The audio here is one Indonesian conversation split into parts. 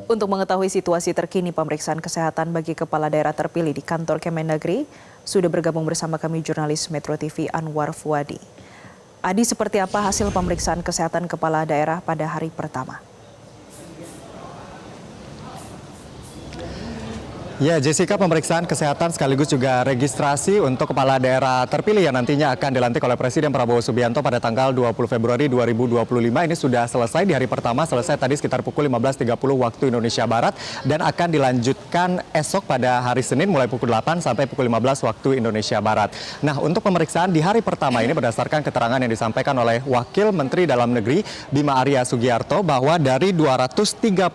Untuk mengetahui situasi terkini pemeriksaan kesehatan bagi kepala daerah terpilih di kantor Kemendagri, sudah bergabung bersama kami jurnalis Metro TV Anwar Fuadi. Adi, seperti apa hasil pemeriksaan kesehatan kepala daerah pada hari pertama? Ya, Jessica, pemeriksaan kesehatan sekaligus juga registrasi untuk kepala daerah terpilih yang nantinya akan dilantik oleh Presiden Prabowo Subianto pada tanggal 20 Februari 2025 ini sudah selesai di hari pertama, selesai tadi sekitar pukul 15.30 waktu Indonesia Barat dan akan dilanjutkan esok pada hari Senin mulai pukul 8 sampai pukul 15 waktu Indonesia Barat. Nah, untuk pemeriksaan di hari pertama ini berdasarkan keterangan yang disampaikan oleh Wakil Menteri Dalam Negeri Bima Arya Sugiarto bahwa dari 239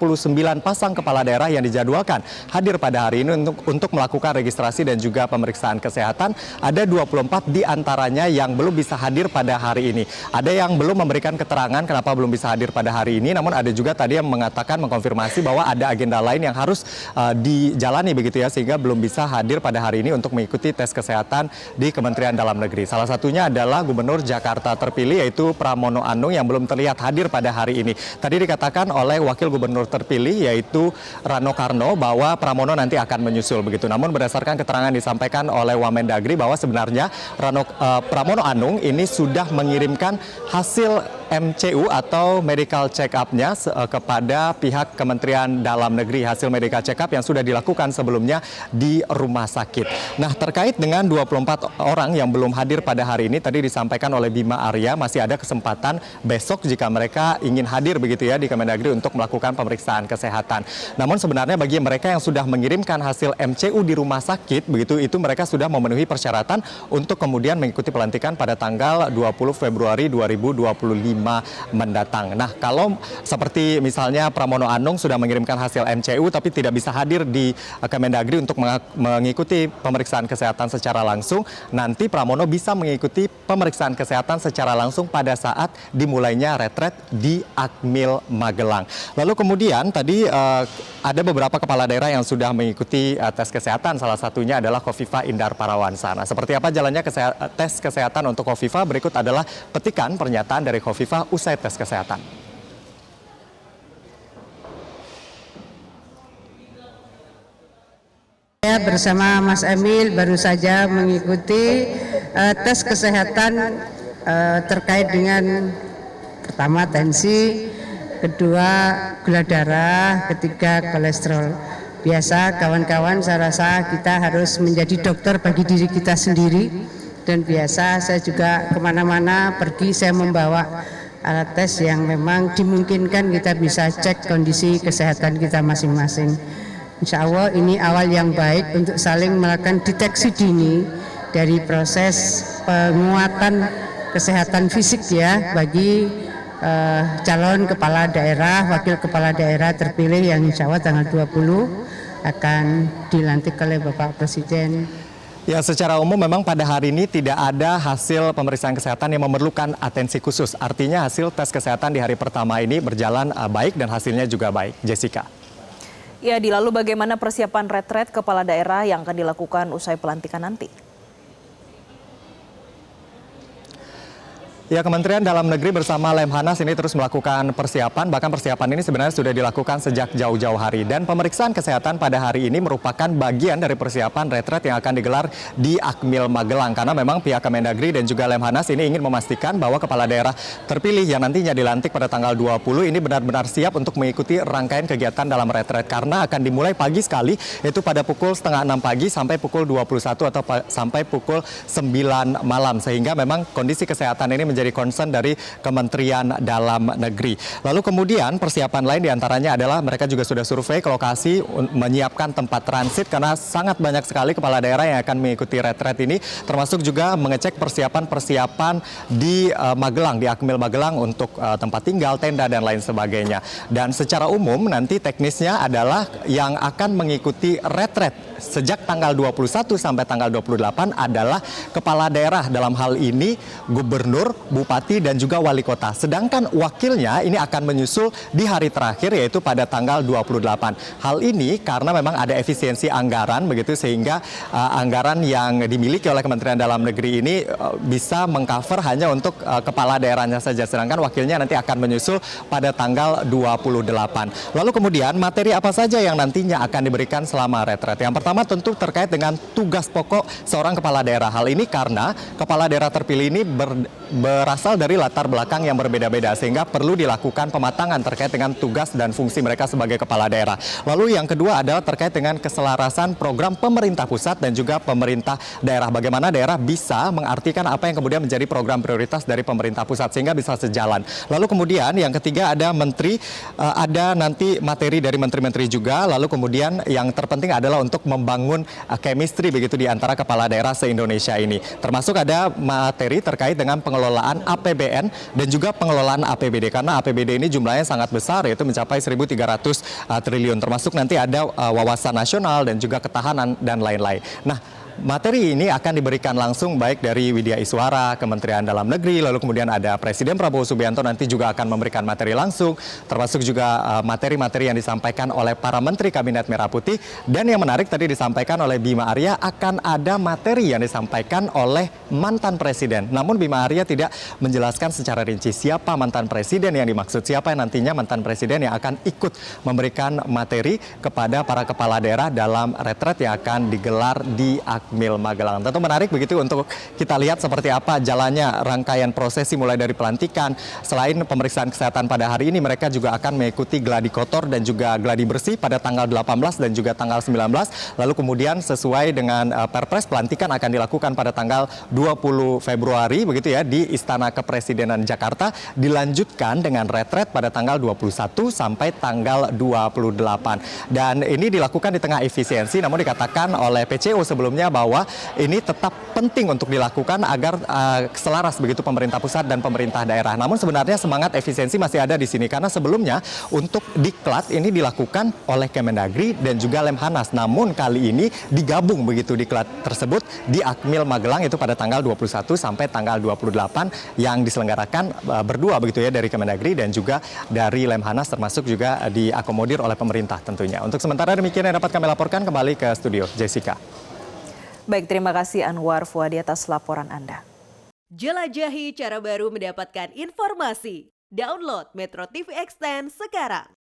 pasang kepala daerah yang dijadwalkan hadir pada hari ini untuk melakukan registrasi dan juga pemeriksaan kesehatan, ada 24 diantaranya yang belum bisa hadir pada hari ini. Ada yang belum memberikan keterangan kenapa belum bisa hadir pada hari ini, namun ada juga tadi yang mengatakan, mengkonfirmasi bahwa ada agenda lain yang harus dijalani begitu ya, sehingga belum bisa hadir pada hari ini untuk mengikuti tes kesehatan di Kementerian Dalam Negeri. Salah satunya adalah Gubernur Jakarta terpilih yaitu Pramono Anung yang belum terlihat hadir pada hari ini. Tadi dikatakan oleh Wakil Gubernur terpilih yaitu Rano Karno bahwa Pramono nanti akan menyusul begitu. Namun berdasarkan keterangan disampaikan oleh Wamendagri bahwa sebenarnya Pramono Anung ini sudah mengirimkan hasil MCU atau medical check up-nya kepada pihak Kementerian Dalam Negeri, hasil medical check up yang sudah dilakukan sebelumnya di rumah sakit. Nah, terkait dengan 24 orang yang belum hadir pada hari ini, tadi disampaikan oleh Bima Arya masih ada kesempatan besok jika mereka ingin hadir begitu ya di Kemendagri untuk melakukan pemeriksaan kesehatan. Namun sebenarnya bagi mereka yang sudah mengirimkan hasil MCU di rumah sakit begitu, itu mereka sudah memenuhi persyaratan untuk kemudian mengikuti pelantikan pada tanggal 20 Februari 2025 mendatang. Nah, kalau seperti misalnya Pramono Anung sudah mengirimkan hasil MCU tapi tidak bisa hadir di Kemendagri untuk mengikuti pemeriksaan kesehatan secara langsung, nanti Pramono bisa mengikuti pemeriksaan kesehatan secara langsung pada saat dimulainya retret di Akmil Magelang. Lalu kemudian tadi ada beberapa kepala daerah yang sudah mengikuti tes kesehatan, salah satunya adalah Khofifah Indar Parawansa. Nah, seperti apa jalannya tes kesehatan untuk Khofifah? Berikut adalah petikan pernyataan dari Khofifah usai tes kesehatan. Saya bersama Mas Emil baru saja mengikuti tes kesehatan terkait dengan pertama tensi, kedua gula darah, ketiga kolesterol. Biasa kawan-kawan, saya rasa kita harus menjadi dokter bagi diri kita sendiri, dan biasa saya juga kemana-mana pergi saya membawa alat tes yang memang dimungkinkan kita bisa cek kondisi kesehatan kita masing-masing. Insya Allah ini awal yang baik untuk saling melakukan deteksi dini dari proses penguatan kesehatan fisik ya bagi calon kepala daerah, wakil kepala daerah terpilih yang insya Allah tanggal 20 akan dilantik oleh Bapak Presiden. Ya, secara umum memang pada hari ini tidak ada hasil pemeriksaan kesehatan yang memerlukan atensi khusus. Artinya hasil tes kesehatan di hari pertama ini berjalan baik dan hasilnya juga baik. Jessica. Ya, lalu bagaimana persiapan retret kepala daerah yang akan dilakukan usai pelantikan nanti? Ya, Kementerian Dalam Negeri bersama Lemhanas ini terus melakukan persiapan, bahkan persiapan ini sebenarnya sudah dilakukan sejak jauh-jauh hari. Dan pemeriksaan kesehatan pada hari ini merupakan bagian dari persiapan retret yang akan digelar di Akmil Magelang. Karena memang pihak Kemendagri dan juga Lemhanas ini ingin memastikan bahwa kepala daerah terpilih yang nantinya dilantik pada tanggal 20 ini benar-benar siap untuk mengikuti rangkaian kegiatan dalam retret. Karena akan dimulai pagi sekali, yaitu pada pukul setengah 6 pagi sampai pukul 21 atau sampai pukul 9 malam. Sehingga memang kondisi kesehatan ini menjadi concern dari Kementerian Dalam Negeri. Lalu kemudian persiapan lain diantaranya adalah mereka juga sudah survei ke lokasi, menyiapkan tempat transit karena sangat banyak sekali kepala daerah yang akan mengikuti retret ini, termasuk juga mengecek persiapan-persiapan di Magelang, di Akmil Magelang untuk tempat tinggal, tenda dan lain sebagainya. Dan secara umum nanti teknisnya adalah yang akan mengikuti retret sejak tanggal 21 sampai tanggal 28 adalah kepala daerah, dalam hal ini gubernur, bupati, dan juga wali kota. Sedangkan wakilnya ini akan menyusul di hari terakhir, yaitu pada tanggal 28. Hal ini karena memang ada efisiensi anggaran begitu, sehingga anggaran yang dimiliki oleh Kementerian Dalam Negeri ini bisa mengcover hanya untuk kepala daerahnya saja, sedangkan wakilnya nanti akan menyusul pada tanggal 28. Lalu kemudian materi apa saja yang nantinya akan diberikan selama retret? Yang pertama tentu terkait dengan tugas pokok seorang kepala daerah. Hal ini karena kepala daerah terpilih ini berasal dari latar belakang yang berbeda-beda, sehingga perlu dilakukan pematangan terkait dengan tugas dan fungsi mereka sebagai kepala daerah. Lalu yang kedua adalah terkait dengan keselarasan program pemerintah pusat dan juga pemerintah daerah. Bagaimana daerah bisa mengartikan apa yang kemudian menjadi program prioritas dari pemerintah pusat sehingga bisa sejalan. Lalu kemudian yang ketiga ada menteri, ada nanti materi dari menteri-menteri juga. Lalu kemudian yang terpenting adalah untuk membangun chemistry begitu di antara kepala daerah se-Indonesia ini. Termasuk ada materi terkait dengan pengelolaan APBN dan juga pengelolaan APBD, karena APBD ini jumlahnya sangat besar, yaitu mencapai 1.300 triliun. Termasuk nanti ada wawasan nasional dan juga ketahanan dan lain-lain. Nah, materi ini akan diberikan langsung baik dari Widya Iswara, Kementerian Dalam Negeri, lalu kemudian ada Presiden Prabowo Subianto nanti juga akan memberikan materi langsung, termasuk juga materi-materi yang disampaikan oleh para Menteri Kabinet Merah Putih. Dan yang menarik tadi disampaikan oleh Bima Arya, akan ada materi yang disampaikan oleh mantan Presiden. Namun Bima Arya tidak menjelaskan secara rinci siapa mantan Presiden yang dimaksud, siapa yang nantinya mantan Presiden yang akan ikut memberikan materi kepada para kepala daerah dalam retret yang akan digelar di Akmil Magelang. Tentu menarik begitu untuk kita lihat seperti apa jalannya rangkaian prosesi mulai dari pelantikan. Selain pemeriksaan kesehatan pada hari ini, mereka juga akan mengikuti gladi kotor dan juga gladi bersih pada tanggal 18 dan juga tanggal 19. Lalu kemudian sesuai dengan Perpres, pelantikan akan dilakukan pada tanggal 20 Februari begitu ya di Istana Kepresidenan Jakarta, dilanjutkan dengan retret pada tanggal 21 sampai tanggal 28. Dan ini dilakukan di tengah efisiensi, namun dikatakan oleh PCO sebelumnya bahwa ini tetap penting untuk dilakukan agar selaras begitu pemerintah pusat dan pemerintah daerah. Namun sebenarnya semangat efisiensi masih ada di sini, karena sebelumnya untuk diklat ini dilakukan oleh Kemendagri dan juga Lemhanas. Namun kali ini digabung begitu diklat tersebut di Akmil Magelang, itu pada tanggal 21 sampai tanggal 28 yang diselenggarakan berdua begitu ya, dari Kemendagri dan juga dari Lemhanas, termasuk juga diakomodir oleh pemerintah tentunya. Untuk sementara demikian yang dapat kami laporkan, kembali ke studio Jessica. Baik, terima kasih Anwar Fuadi atas laporan Anda. Jelajahi cara baru mendapatkan informasi. Download Metro TV Extend sekarang.